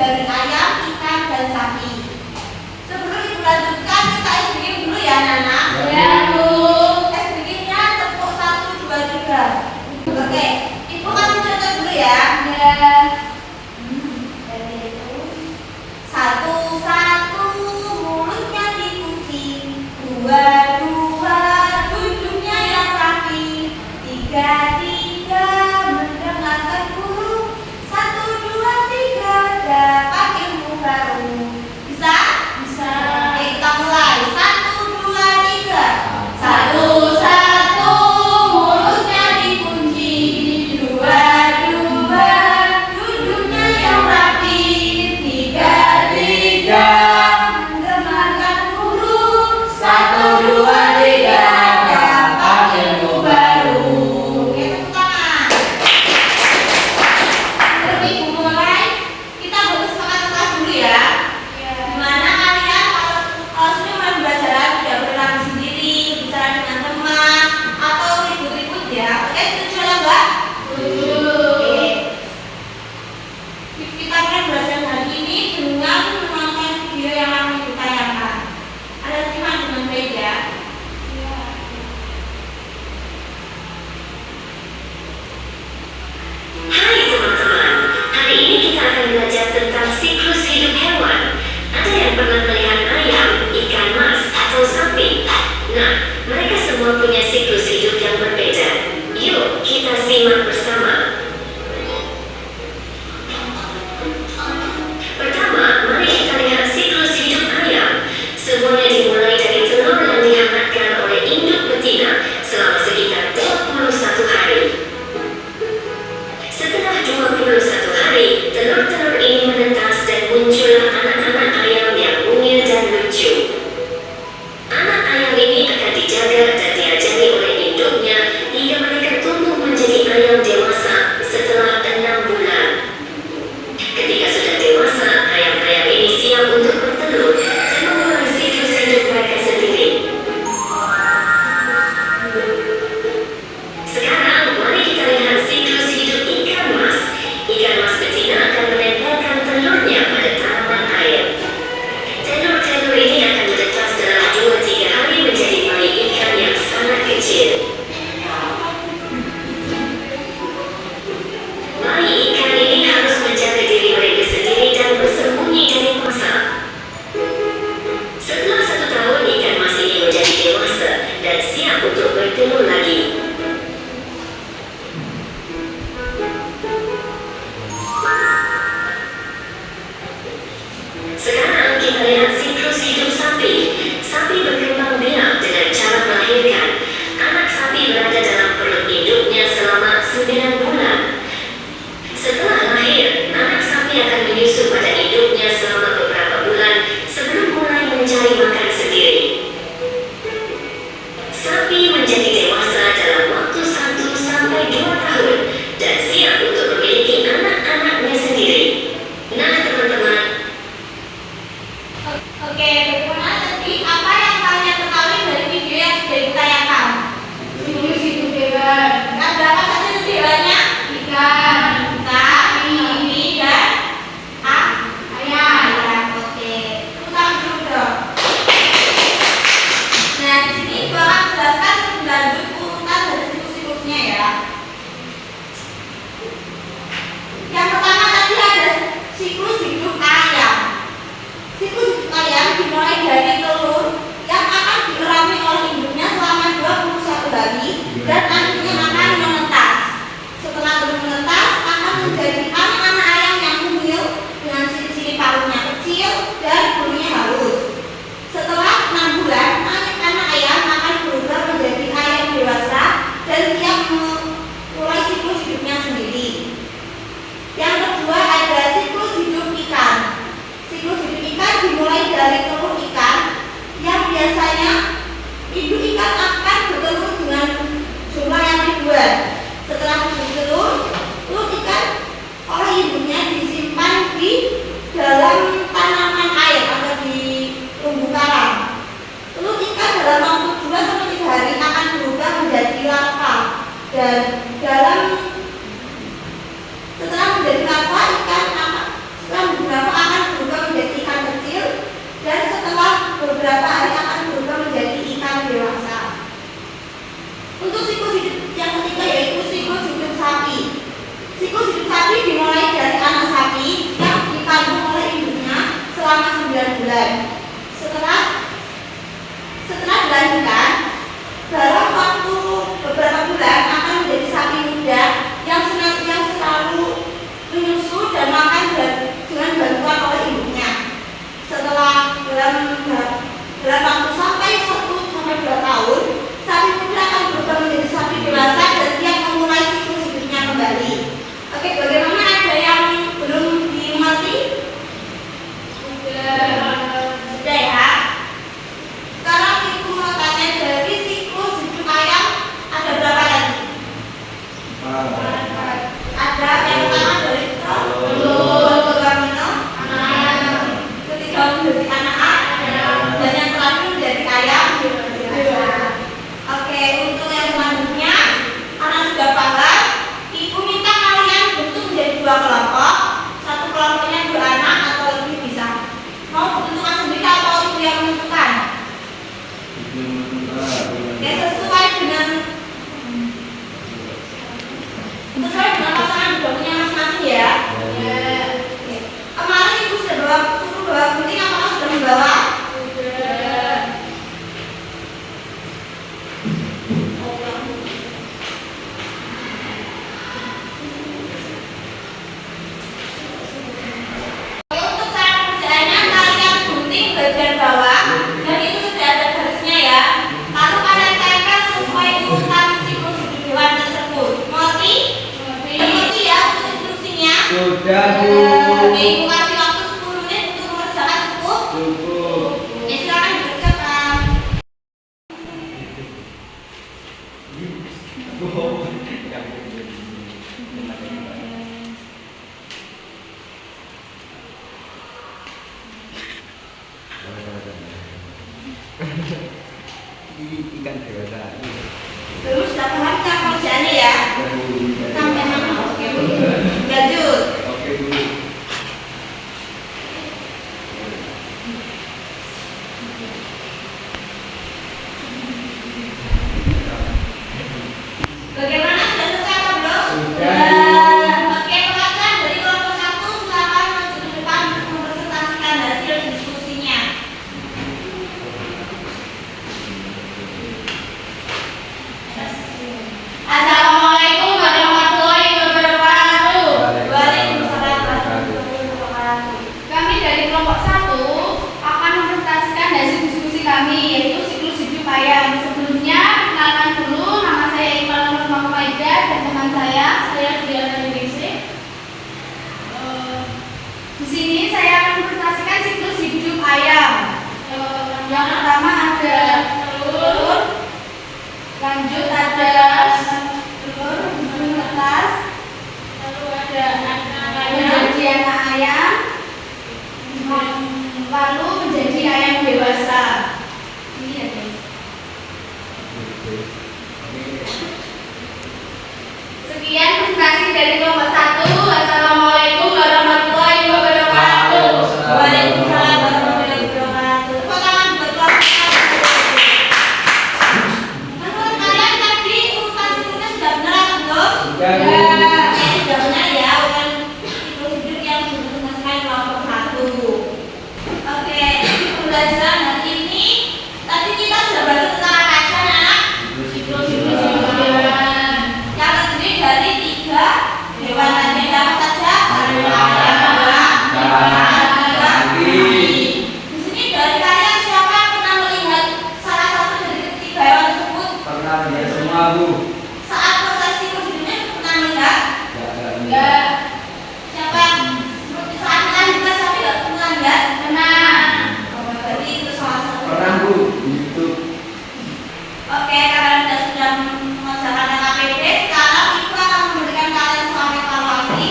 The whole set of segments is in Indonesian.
dari ayam, ikan, dan sapi. Sebelum ibu lanjutkan, kita es bikin dulu ya, Nana. Ya, Bu. Es bikinnya tepuk 1, 2, 3. Oke, ibu kasih contoh dulu ya. Ya. Satu, mulutnya dikunci. Dua, duduknya yang rapi. Tiga, mendengarkan guru. 1, 2, 3, dapat ilmu baru. Bisa? Bisa. Oke, kita mulai. 1, 2, 3. Satu, mulutnya dikunci. Dua, duduknya yang rapi. Tiga, mendengarkan guru. 1, 2, 3, dapat ilmu baru. Oke, tepuk tangan. Sebelum ibu mulai, kita boleh sepakat kelas dulu ya. Gimana kalian kalau sudah mulai pembelajaran tidak berlaku sendiri, bicara dengan teman atau ribut-ribut ya. Oke, setuju ya Mbak? Oke. Kita akan belajar hari ini dengan menonton video yang akan ditayangkan. Ada simak dengan baik ya. Hai teman-teman, hari ini kita akan belajar tentang siklus hidup hewan. Ada yang pernah melihat ayam, ikan mas, atau sapi? Nah, mereka semua punya siklus hidup yang berbeda. Yuk, kita simak bersama. Pertama, mari kita lihat siklus hidup ayam. Semuanya dimulai dari telur yang dihangatkan oleh induk betina selama sekitar 21 hari. Setelah 21 hari, telur-telur ini menetas dan muncullah anak-anak ayam yang mungil dan lucu. Anak ayam ini akan dijaga dan diajari oleh induknya hingga mereka tumbuh menjadi ayam dewasa setelah 6 bulan. Ketika sudah dewasa, ayam-ayam ini siap untuk bertelur dan memulai siklus hidup mereka sendiri. Sekarang, mari kita lihat siklus hidup ikan mas. Ikan mas betina akan menempelkan telurnya pada tanaman air. Telur-telur ini akan menetas dalam 2-3 hari menjadi bayi ikan yang sangat kecil. Bayi ikan ini harus menjaga diri mereka sendiri dan bersembunyi dari mangsa. Setelah 1 tahun, ikan mas ini menjadi dewasa dan siap untuk bertelur lagi. Sekarang kita lihat siklus hidup sapi. Sapi berkembang biak dengan cara melahirkan. Anak sapi berada dalam perut induknya selama 9 bulan. Setelah lahir, anak sapi akan menyusu pada induknya selama beberapa bulan sebelum mulai mencari makan sendiri. Sapi menjadi dewasa dalam waktu 1 sampai 2 tahun dan siap untuk memiliki anak-anaknya sendiri. Nah teman-teman, Oke, bagaimana tadi apa yang kalian ketahui dari video yang sudah ditayangkan? Siklus hidup hewan. Nah, berapa saja tadi hewannya? Ikan. Sapi, dan Ayam. ayam. Oke, ulang dulu dong. Nah, di sini Ibu akan jelaskan lebih lanjut urutan dari siklus-siklusnya ya. Yang pertama tadi ada siklus hidup ayam. Siklus hidup ayam dimulai dari telur yang akan dikerami oleh induknya selama 21 hari dan akhirnya akan menetas. Setelah telur menetas akan menjadi anak-anak ayam yang mungil dengan ciri-ciri paruhnya kecil dan bulunya halus. Setelah 6 bulan, anak ayam akan berubah menjadi ayam dewasa dan siap memulai siklus hidupnya sendiri. Yang kedua ada siklus hidup ikan. Siklus hidup ikan dimulai dari telur ikan yang biasanya induk ikan akan bertelur dengan jumlah yang ribuan. Setelah bertelur, telur ikan oleh induknya disimpan di dalam tanaman air atau di terumbu karang. Telur ikan dalam waktu 2-3 hari akan berubah menjadi larva dan setelah menjadi larva ikan akan setelah beberapa Sudah, Bu. Ibu kasih waktu 10 menit untuk mengerjakan cukup. Cukup. Ya silakan dikerjakan. Ikan dewasa. Terus sudah paham kan kerjaannya ya? Sampai mana? Oke Bu. Lanjut. Oke, Bu. Bagaimana, sudah selesai apa belum? Sudah. Oke, pelajar dari kelompok 1 silakan maju ke depan untuk mempresentasikan hasil diskusinya. Assalamualaikum warahmatullahi wabarakatuh. Waalaikumsalam warahmatullahi wabarakatuh. Kami dari kelompok 1 akan mempresentasikan hasil diskusi kami, yaitu siklus hidup ayam. Sebelumnya, kenalkan dulu, nama saya Iqbal Nur Mahmaida dan teman saya Diana Ningsih. Di sini saya akan mempresentasikan siklus hidup ayam. Yang pertama ada telur, lanjut ada telur menetas, lalu ada menjadi anak ayam, lalu menjadi ayam dewasa. Ini ya guys. Sekian presentasi dari kelompok 1. Assalamualaikum warahmatullahi wabarakatuh. Waalaikumsalam warahmatullahi wabarakatuh. Tepuk tangan buat kelompok 1. Menurut kalian tadi urutan siklusnya sudah benar atau belum? Sudah, Bu. Ya, sudah benar ya, urutan siklus hidup yang dipresentasikan kelompok 1. Oke, di pembelajaran hari ini tadi kita sudah belajar tentang apa aja, anak? Siklus Yang terdiri dari 3 hewan tadi, apa saja? Di sini dari kalian siapa yang pernah melihat salah satu dari ketiga hewan tersebut Pernah lihat semua, Bu? saat proses siklus hidupnya? Pernah melihat? Enggak. Siapa yang seperti saat melahirkan tapi nggak pernah lihat? Pernah. Oh, berarti itu salah satu. Pernah, Bu. Di YouTube. Oke, kalian sudah mengerjakan LKPD. Sekarang Ibu akan memberikan kalian suatu evaluasi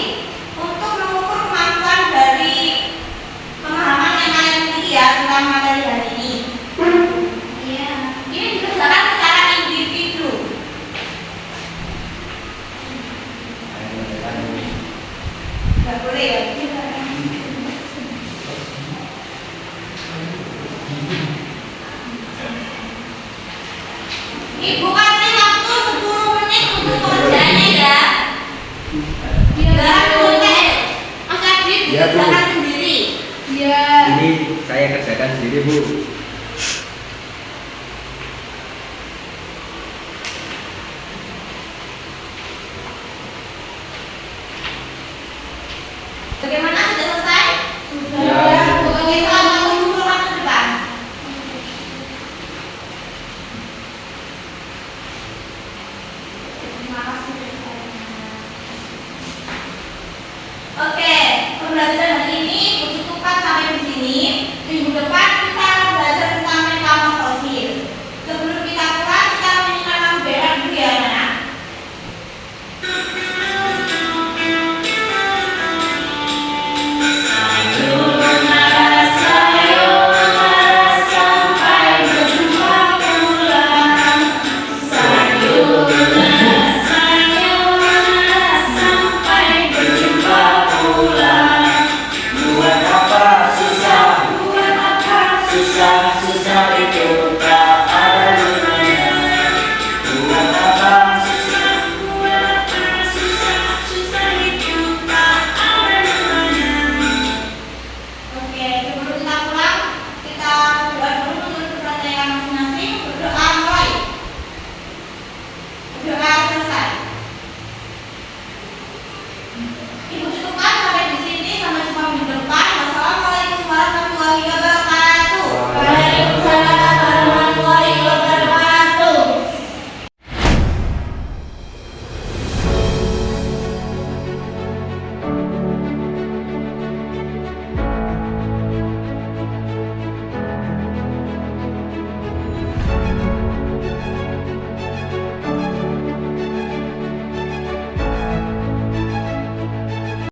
untuk mengukur kemampuan dari pemahaman yang kalian miliki ya tentang materi hari ini. Iya. Ini dikerjakan secara individu. Nggak boleh ya? Ibu kasih waktu 10 menit untuk kerjanya ya. Jangan boleh. Mas Adit Iya, Bu. dikerjakan sendiri. Iya. Ini saya kerjakan sendiri, Bu.